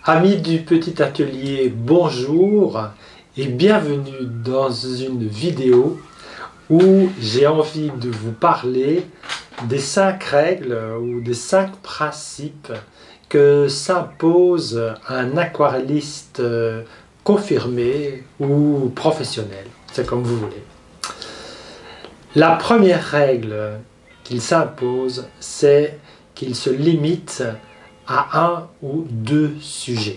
Amis du petit atelier, bonjour et bienvenue dans une vidéo où j'ai envie de vous parler des 5 règles ou des 5 principes que s'impose un aquarelliste confirmé ou professionnel, c'est comme vous voulez. La première règle qu'il s'impose, c'est qu'il se limite à 1 ou 2 sujets.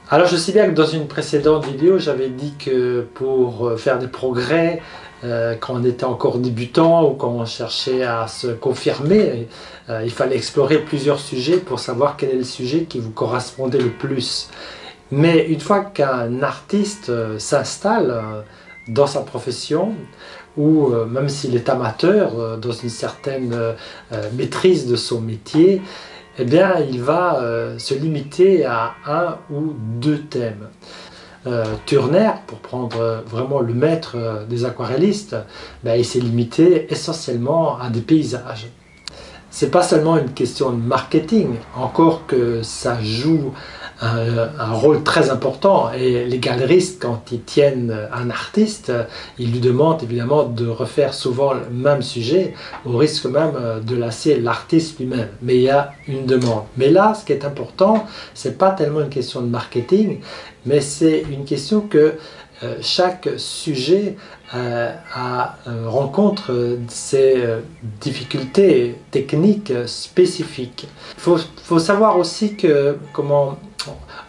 Alors je sais bien que dans une précédente vidéo, j'avais dit que pour faire des progrès, quand on était encore débutant ou quand on cherchait à se confirmer, il fallait explorer plusieurs sujets pour savoir quel est le sujet qui vous correspondait le plus. Mais une fois qu'un artiste s'installe dans sa profession, ou même s'il est amateur, dans une certaine maîtrise de son métier, eh bien, il va se limiter à 1 ou 2 thèmes. Turner, pour prendre vraiment le maître des aquarellistes, il s'est limité essentiellement à des paysages. C'est pas seulement une question de marketing, encore que ça joue un rôle très important, et les galeristes, quand ils tiennent un artiste, ils lui demandent évidemment de refaire souvent le même sujet, au risque même de lasser l'artiste lui-même, mais il y a une demande. Mais là, ce qui est important, c'est pas tellement une question de marketing, mais c'est une question que chaque sujet rencontre ses difficultés techniques spécifiques. Il faut savoir aussi que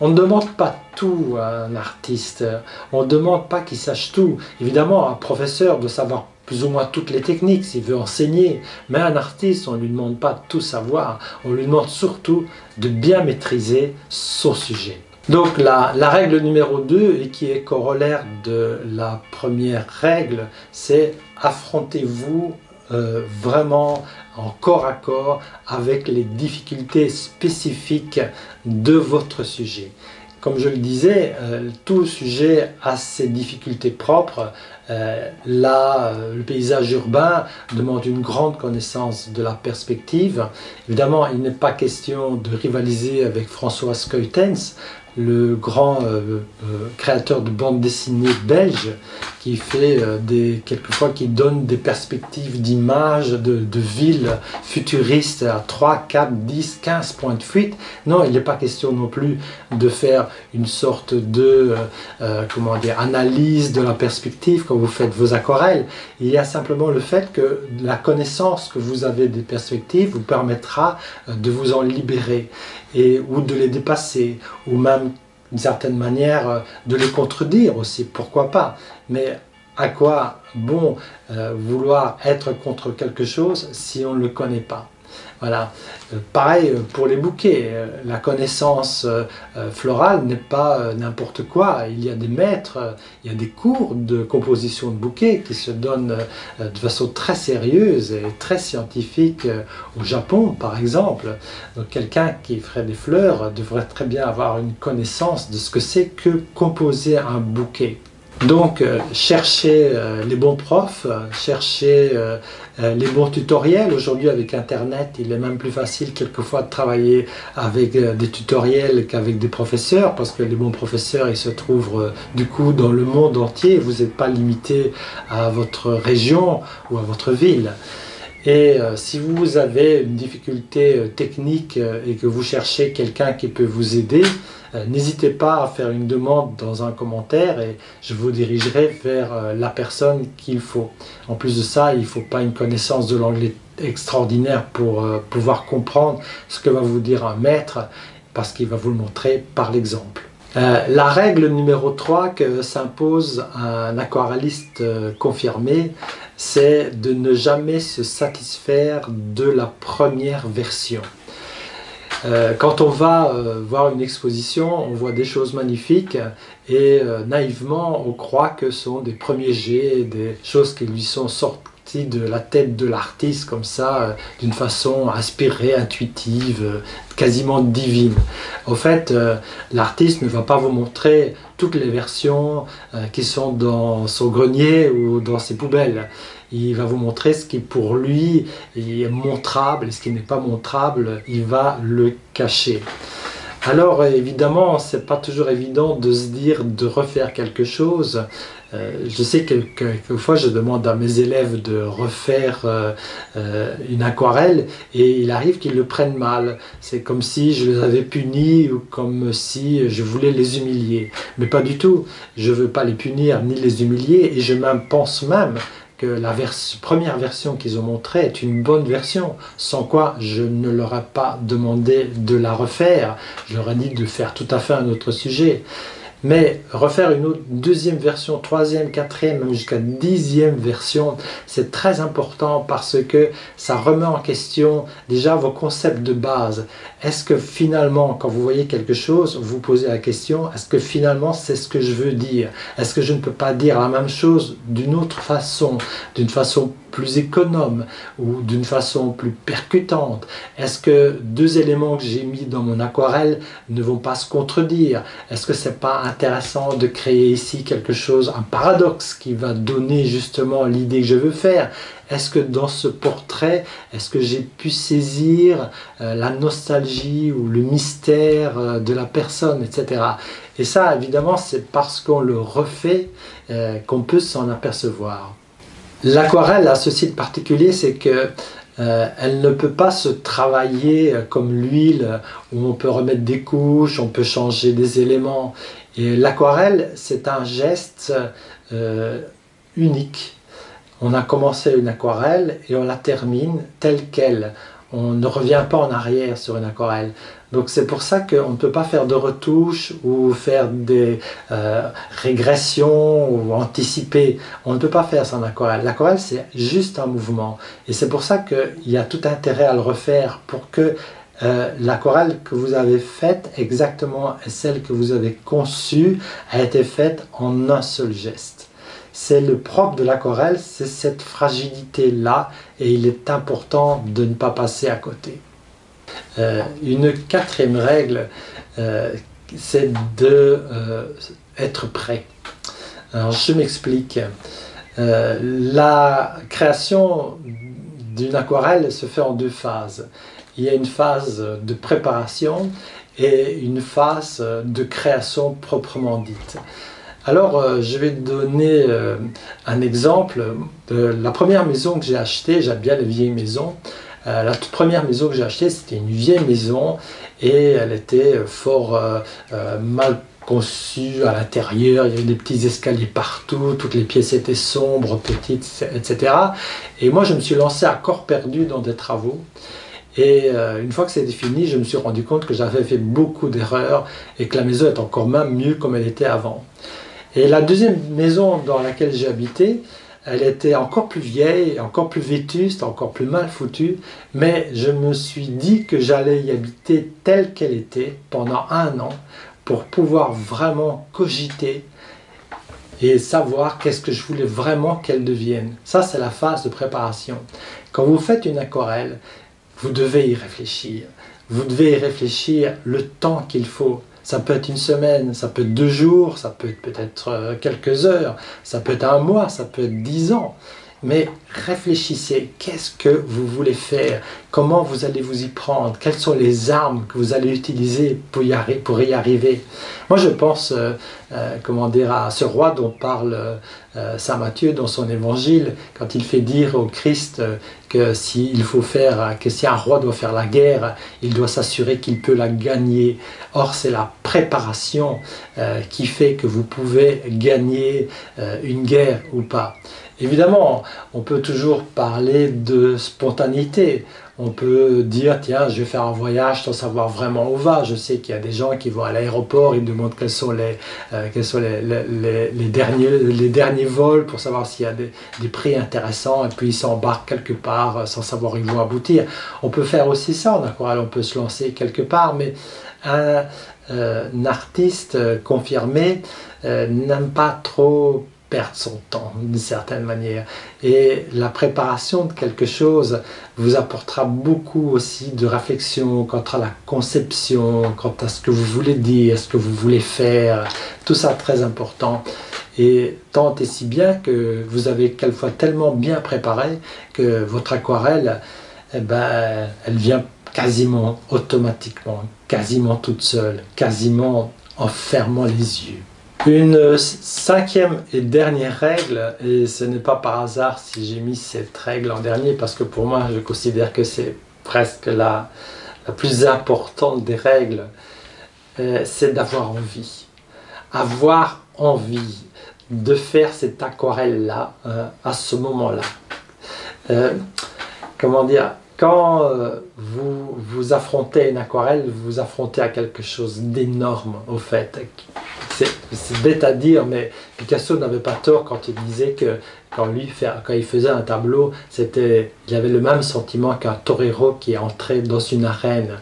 on ne demande pas tout à un artiste, on ne demande pas qu'il sache tout. Évidemment, un professeur doit savoir plus ou moins toutes les techniques s'il veut enseigner, mais un artiste, on ne lui demande pas de tout savoir, on lui demande surtout de bien maîtriser son sujet. Donc la règle numéro 2, et qui est corollaire de la première règle, c'est affrontez-vous vraiment en corps à corps avec les difficultés spécifiques de votre sujet. Comme je le disais, tout sujet a ses difficultés propres. Le paysage urbain demande une grande connaissance de la perspective. Évidemment, il n'est pas question de rivaliser avec François Skeutens, le grand créateur de bande dessinée belge, qui fait quelquefois qui donne des perspectives d'images de villes futuristes à 3, 4, 10, 15 points de fuite. Non, il n'est pas question non plus de faire une sorte de analyse de la perspective quand vous faites vos aquarelles. Il y a simplement le fait que la connaissance que vous avez des perspectives vous permettra de vous en libérer ou de les dépasser, ou même d'une certaine manière de les contredire aussi, pourquoi pas. Mais à quoi bon vouloir être contre quelque chose si on ne le connaît pas? Voilà. Pareil pour les bouquets, la connaissance florale n'est pas n'importe quoi. Il y a des maîtres, il y a des cours de composition de bouquets qui se donnent de façon très sérieuse et très scientifique au Japon par exemple. Donc quelqu'un qui ferait des fleurs devrait très bien avoir une connaissance de ce que c'est que composer un bouquet. Donc cherchez les bons profs, cherchez les bons tutoriels. Aujourd'hui avec internet, il est même plus facile quelquefois de travailler avec des tutoriels qu'avec des professeurs, parce que les bons professeurs ils se trouvent du coup dans le monde entier. Vous n'êtes pas limité à votre région ou à votre ville. Et si vous avez une difficulté technique et que vous cherchez quelqu'un qui peut vous aider, n'hésitez pas à faire une demande dans un commentaire et je vous dirigerai vers la personne qu'il faut. En plus de ça, il ne faut pas une connaissance de l'anglais extraordinaire pour pouvoir comprendre ce que va vous dire un maître, parce qu'il va vous le montrer par l'exemple. La règle numéro 3 que s'impose un aquarelliste confirmé, c'est de ne jamais se satisfaire de la première version. Quand on va voir une exposition, on voit des choses magnifiques et naïvement on croit que ce sont des premiers jets, des choses qui lui sont sorties de la tête de l'artiste comme ça, d'une façon inspirée, intuitive, quasiment divine. Au fait, l'artiste ne va pas vous montrer toutes les versions qui sont dans son grenier ou dans ses poubelles. Il va vous montrer ce qui pour lui est montrable, et ce qui n'est pas montrable, il va le cacher. Alors évidemment, c'est pas toujours évident de se dire de refaire quelque chose. Je sais que quelquefois je demande à mes élèves de refaire une aquarelle et il arrive qu'ils le prennent mal. C'est comme si je les avais punis ou comme si je voulais les humilier. Mais pas du tout. Je veux pas les punir ni les humilier et je pense même que la première version qu'ils ont montrée est une bonne version, sans quoi je ne leur ai pas demandé de la refaire. Je leur ai dit de faire tout à fait un autre sujet. Mais refaire une autre, deuxième version, troisième, quatrième, même jusqu'à 10e version, c'est très important parce que ça remet en question déjà vos concepts de base. Est-ce que finalement, quand vous voyez quelque chose, vous posez la question, est-ce que finalement c'est ce que je veux dire? Est-ce que je ne peux pas dire la même chose d'une autre façon, d'une façon plus économe ou d'une façon plus percutante? Est-ce que deux éléments que j'ai mis dans mon aquarelle ne vont pas se contredire? Est-ce que c'est pas intéressant de créer ici quelque chose, un paradoxe qui va donner justement l'idée que je veux faire? Est-ce que dans ce portrait, est-ce que j'ai pu saisir la nostalgie ou le mystère de la personne, etc. Et ça, évidemment, c'est parce qu'on le refait qu'on peut s'en apercevoir. L'aquarelle a ceci de particulier, c'est que elle ne peut pas se travailler comme l'huile où on peut remettre des couches, on peut changer des éléments. Et l'aquarelle, c'est un geste unique. On a commencé une aquarelle et on la termine telle qu'elle. On ne revient pas en arrière sur une aquarelle. Donc c'est pour ça qu'on ne peut pas faire de retouches ou faire des régressions ou anticiper. On ne peut pas faire ça en aquarelle. L'aquarelle, c'est juste un mouvement. Et c'est pour ça qu'il y a tout intérêt à le refaire pour que l'aquarelle que vous avez faite, exactement celle que vous avez conçue, a été faite en un seul geste. C'est le propre de l'aquarelle, c'est cette fragilité-là, et il est important de ne pas passer à côté. Une quatrième règle, c'est d'être prêt. Alors je m'explique. La création d'une aquarelle se fait en deux phases. Il y a une phase de préparation et une phase de création proprement dite. Alors, je vais donner un exemple de la première maison que j'ai achetée. J'aime bien les vieilles maisons. La toute première maison que j'ai achetée, c'était une vieille maison et elle était fort mal conçue à l'intérieur. Il y avait des petits escaliers partout, toutes les pièces étaient sombres, petites, etc. Et moi, je me suis lancé à corps perdu dans des travaux. Et une fois que c'était fini, je me suis rendu compte que j'avais fait beaucoup d'erreurs et que la maison est encore même mieux comme elle était avant. Et la deuxième maison dans laquelle j'ai habité, elle était encore plus vieille, encore plus vétuste, encore plus mal foutue, mais je me suis dit que j'allais y habiter telle qu'elle était pendant 1 an pour pouvoir vraiment cogiter et savoir qu'est-ce que je voulais vraiment qu'elle devienne. Ça, c'est la phase de préparation. Quand vous faites une aquarelle, vous devez y réfléchir. Vous devez y réfléchir le temps qu'il faut. Ça peut être 1 semaine, ça peut être 2 jours, ça peut être peut-être quelques heures, ça peut être 1 mois, ça peut être 10 ans. Mais réfléchissez, qu'est-ce que vous voulez faire? Comment vous allez vous y prendre? Quelles sont les armes que vous allez utiliser pour y arriver? Moi, je pense à ce roi dont parle saint Matthieu dans son évangile, quand il fait dire au Christ que si un roi doit faire la guerre, il doit s'assurer qu'il peut la gagner. Or, c'est la préparation qui fait que vous pouvez gagner une guerre ou pas. Évidemment, on peut toujours parler de spontanéité. On peut dire, tiens, je vais faire un voyage sans savoir vraiment où va. Je sais qu'il y a des gens qui vont à l'aéroport, ils me demandent quels sont les derniers vols pour savoir s'il y a des prix intéressants et puis ils s'embarquent quelque part sans savoir où ils vont aboutir. On peut faire aussi ça en aquarelle, on peut se lancer quelque part, mais un artiste confirmé n'aime pas trop perdre son temps d'une certaine manière, et la préparation de quelque chose vous apportera beaucoup aussi de réflexion quant à la conception, quant à ce que vous voulez dire, ce que vous voulez faire, tout ça très important. Et tant et si bien que vous avez quelquefois tellement bien préparé que votre aquarelle, elle vient quasiment automatiquement, quasiment toute seule, quasiment en fermant les yeux. Une cinquième et dernière règle, et ce n'est pas par hasard si j'ai mis cette règle en dernier, parce que pour moi je considère que c'est presque la plus importante des règles, c'est d'avoir envie. Avoir envie de faire cette aquarelle-là à ce moment-là. Comment dire, quand vous affrontez une aquarelle, vous affrontez à quelque chose d'énorme au fait. C'est bête à dire, mais Picasso n'avait pas tort quand il disait que quand il faisait un tableau, il avait le même sentiment qu'un torero qui est entré dans une arène.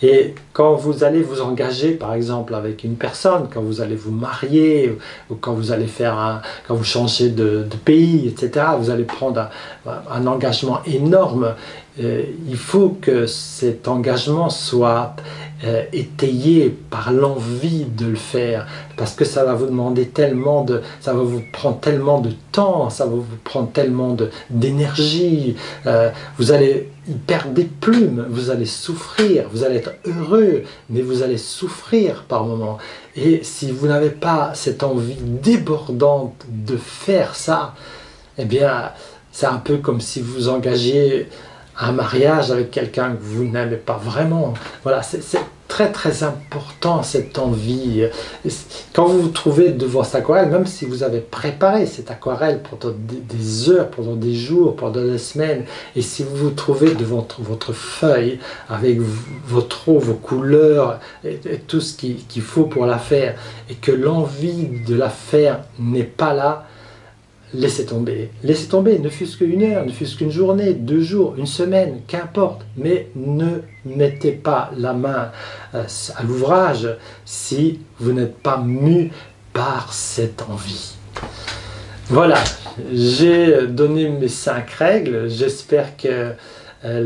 Et quand vous allez vous engager, par exemple, avec une personne, quand vous allez vous marier, ou quand vous allez quand vous changez de pays, etc., vous allez prendre un engagement énorme. Il faut que cet engagement soit étayé par l'envie de le faire, parce que ça va vous demander ça va vous prendre tellement de temps, ça va vous prendre tellement d'énergie, vous allez y perdre des plumes, vous allez souffrir, vous allez être heureux, mais vous allez souffrir par moments. Et si vous n'avez pas cette envie débordante de faire ça, eh bien, c'est un peu comme si vous engagez un mariage avec quelqu'un que vous n'aimez pas vraiment. Voilà, c'est très très important cette envie. Quand vous vous trouvez devant cette aquarelle, même si vous avez préparé cette aquarelle pendant des heures, pendant des jours, pendant des semaines, et si vous vous trouvez devant votre feuille avec votre eau, vos couleurs et tout ce qu'il faut pour la faire, et que l'envie de la faire n'est pas là, laissez tomber, ne fût-ce qu'une heure, ne fût-ce qu'une journée, 2 jours, une semaine, qu'importe, mais ne mettez pas la main à l'ouvrage si vous n'êtes pas mu par cette envie. Voilà, j'ai donné mes 5 règles, j'espère qu'elles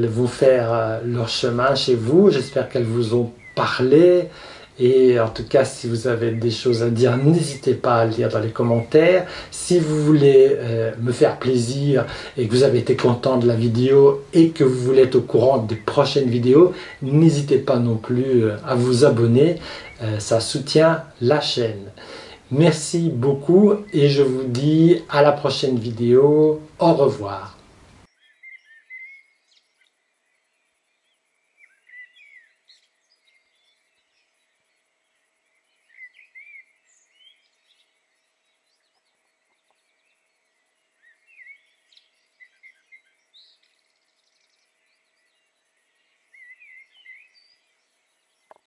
vont faire leur chemin chez vous, j'espère qu'elles vous ont parlé. Et en tout cas, si vous avez des choses à dire, n'hésitez pas à le dire dans les commentaires. Si vous voulez me faire plaisir et que vous avez été content de la vidéo et que vous voulez être au courant des prochaines vidéos, n'hésitez pas non plus à vous abonner. Ça soutient la chaîne. Merci beaucoup et je vous dis à la prochaine vidéo. Au revoir.